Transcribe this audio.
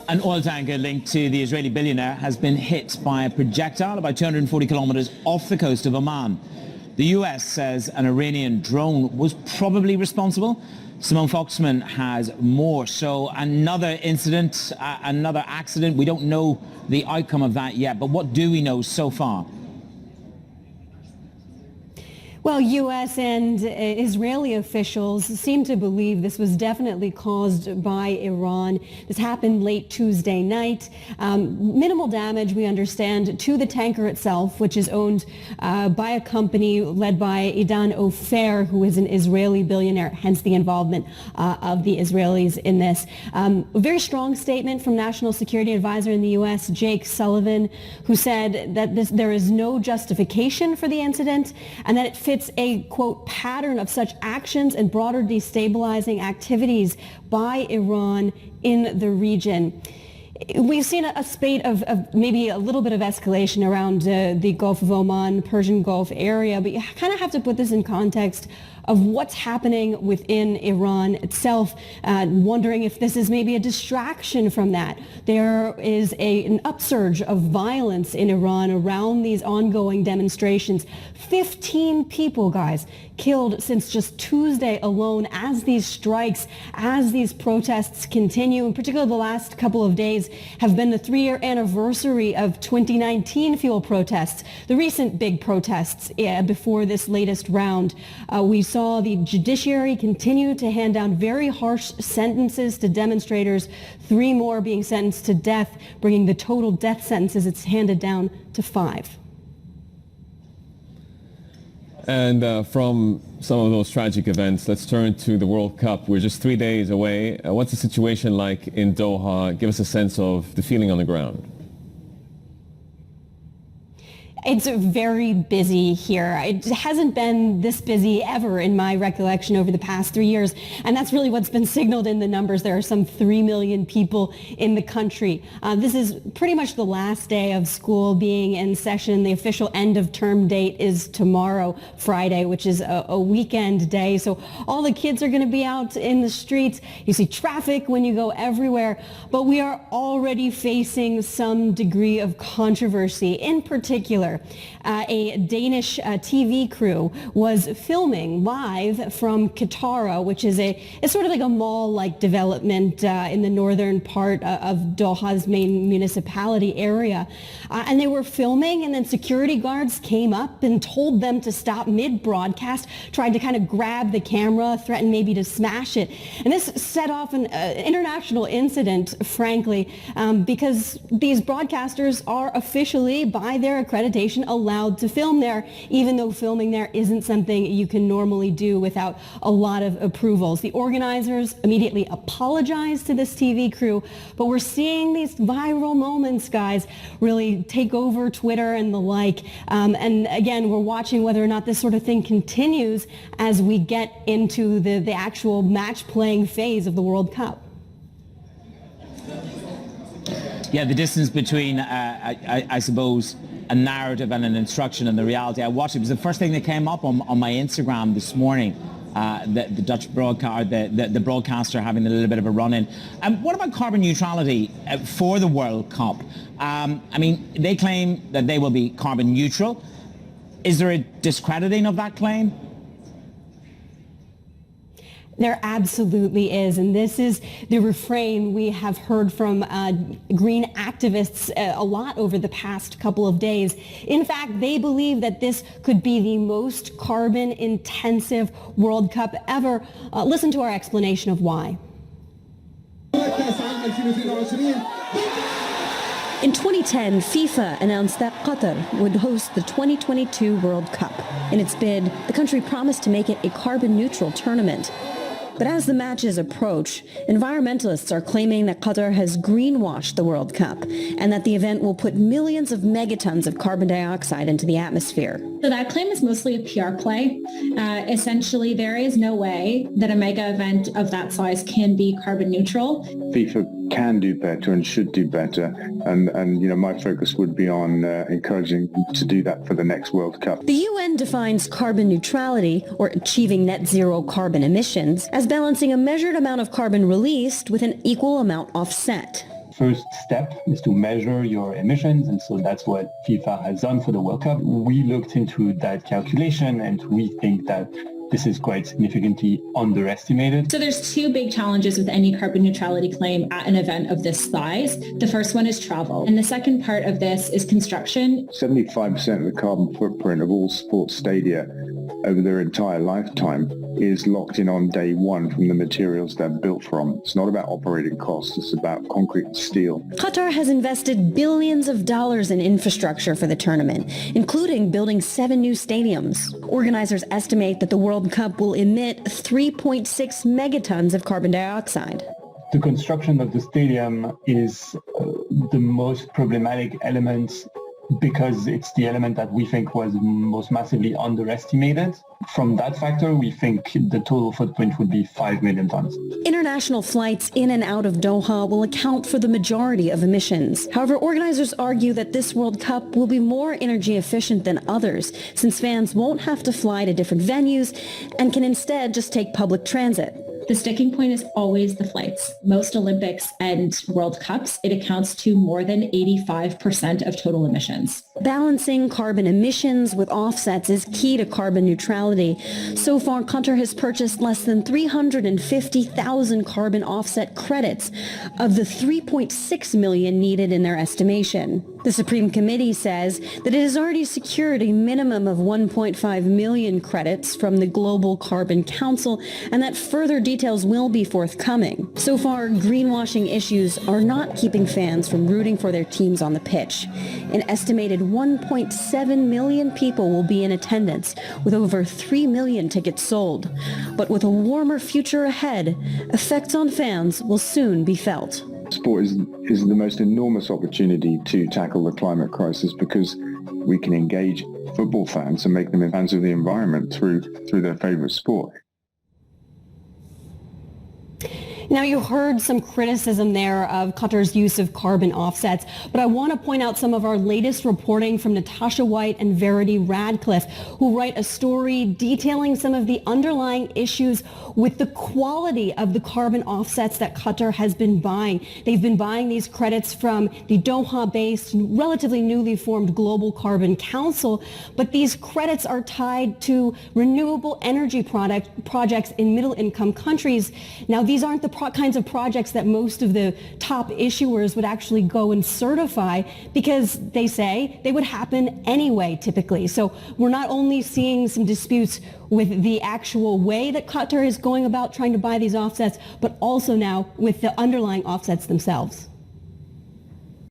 An oil tanker linked to the Israeli billionaire has been hit by a projectile about 240 kilometers off the coast of Oman. The US says an Iranian drone was probably responsible. Simone Foxman has more. So another incident, another accident. We don't know the outcome of that yet, but what do we know so far? Well, U.S. and Israeli officials seem to believe this was definitely caused by Iran. This happened late Tuesday night. Minimal damage, we understand, to the tanker itself, which is owned by a company led by Idan Ofer, who is an Israeli billionaire, hence the involvement of the Israelis in this. A very strong statement from National Security Advisor in the U.S., Jake Sullivan, who said that there is no justification for the incident and that it fits a, quote, pattern of such actions and broader destabilizing activities by Iran in the region. We've seen a spate of maybe a little bit of escalation around the Gulf of Oman, Persian Gulf area, but you kind of have to put this in context of what's happening within Iran itself, wondering if this is maybe a distraction from that. There is an upsurge of violence in Iran around these ongoing demonstrations. 15 people, guys, killed since just Tuesday alone as these strikes, as these protests continue. In particular, the last couple of days have been the 3-year anniversary of 2019 fuel protests, the recent big protests before this latest round. We saw the judiciary continue to hand down very harsh sentences to demonstrators, 3 more being sentenced to death, bringing the total death sentences it's handed down to 5. And from some of those tragic events, let's turn to the World Cup. We're just 3 days away. What's the situation like in Doha? Give us a sense of the feeling on the ground. It's very busy here. It hasn't been this busy ever in my recollection over the past 3 years. And that's really what's been signaled in the numbers. There are some 3 million people in the country. This is pretty much the last day of school being in session. The official end of term date is tomorrow, Friday, which is a weekend day. So all the kids are going to be out in the streets. You see traffic when you go everywhere. But we are already facing some degree of controversy. In particular, a Danish TV crew was filming live from Qatar, which is it's sort of like a mall-like development in the northern part of Doha's main municipality area. And they were filming, and then security guards came up and told them to stop mid-broadcast, tried to kind of grab the camera, threatened maybe to smash it. And this set off an international incident, frankly, because these broadcasters are officially, by their accreditation, allowed to film there, even though filming there isn't something you can normally do without a lot of approvals. The organizers immediately apologized to this TV crew, but we're seeing these viral moments, guys, really take over Twitter and the like. And again, we're watching whether or not this sort of thing continues as we get into the actual match-playing phase of the World Cup. Yeah, the distance between, I suppose, a narrative and an instruction and the reality. I watched it. It was the first thing that came up on my Instagram this morning. The Dutch broadcaster, the broadcaster having a little bit of a run-in. What about carbon neutrality for the World Cup? I mean, they claim that they will be carbon neutral. Is there a discrediting of that claim? There absolutely is, and this is the refrain we have heard from green activists a lot over the past couple of days. In fact, they believe that this could be the most carbon-intensive World Cup ever. Listen to our explanation of why. In 2010, FIFA announced that Qatar would host the 2022 World Cup. In its bid, the country promised to make it a carbon-neutral tournament. But as the matches approach, environmentalists are claiming that Qatar has greenwashed the World Cup and that the event will put millions of megatons of carbon dioxide into the atmosphere. So that claim is mostly a PR play. Essentially, there is no way that a mega event of that size can be carbon neutral. FIFA can do better and should do better. And you know, my focus would be on encouraging them to do that for the next World Cup. The UN defines carbon neutrality, or achieving net zero carbon emissions, as balancing a measured amount of carbon released with an equal amount offset. first step is to measure your emissions, and so that's what FIFA has done for the World Cup. We looked into that calculation, and we think that this is quite significantly underestimated. So there's two big challenges with any carbon neutrality claim at an event of this size. The first one is travel. And the second part of this is construction. 75% of the carbon footprint of all sports stadia over their entire lifetime is locked in on day one from the materials they're built from. It's not about operating costs, it's about concrete and steel. Qatar has invested billions of dollars in infrastructure for the tournament, including building 7 new stadiums. Organizers estimate that the World Cup will emit 3.6 megatons of carbon dioxide. The construction of the stadium is the most problematic element because it's the element that we think was most massively underestimated. From that factor, we think the total footprint would be 5 million tons. International flights in and out of Doha will account for the majority of emissions. However, organizers argue that this World Cup will be more energy efficient than others, since fans won't have to fly to different venues and can instead just take public transit. The sticking point is always the flights. Most Olympics and World Cups, it accounts to more than 85% of total emissions. Balancing carbon emissions with offsets is key to carbon neutrality. So far, Qatar has purchased less than 350,000 carbon offset credits of the 3.6 million needed in their estimation. The Supreme Committee says that it has already secured a minimum of 1.5 million credits from the Global Carbon Council and that further details will be forthcoming. So far, greenwashing issues are not keeping fans from rooting for their teams on the pitch. An estimated 1.7 million people will be in attendance, with over 3 million tickets sold. But with a warmer future ahead, effects on fans will soon be felt. Sport is the most enormous opportunity to tackle the climate crisis because we can engage football fans and make them fans of the environment through their favorite sport. Now, you heard some criticism there of Qatar's use of carbon offsets, but I want to point out some of our latest reporting from Natasha White and Verity Radcliffe, who write a story detailing some of the underlying issues with the quality of the carbon offsets that Qatar has been buying. They've been buying these credits from the Doha-based, relatively newly formed Global Carbon Council, but these credits are tied to renewable energy projects in middle-income countries. Now, these aren't the kinds of projects that most of the top issuers would actually go and certify because they say they would happen anyway, typically. So we're not only seeing some disputes with the actual way that Qatar is going about trying to buy these offsets, but also now with the underlying offsets themselves.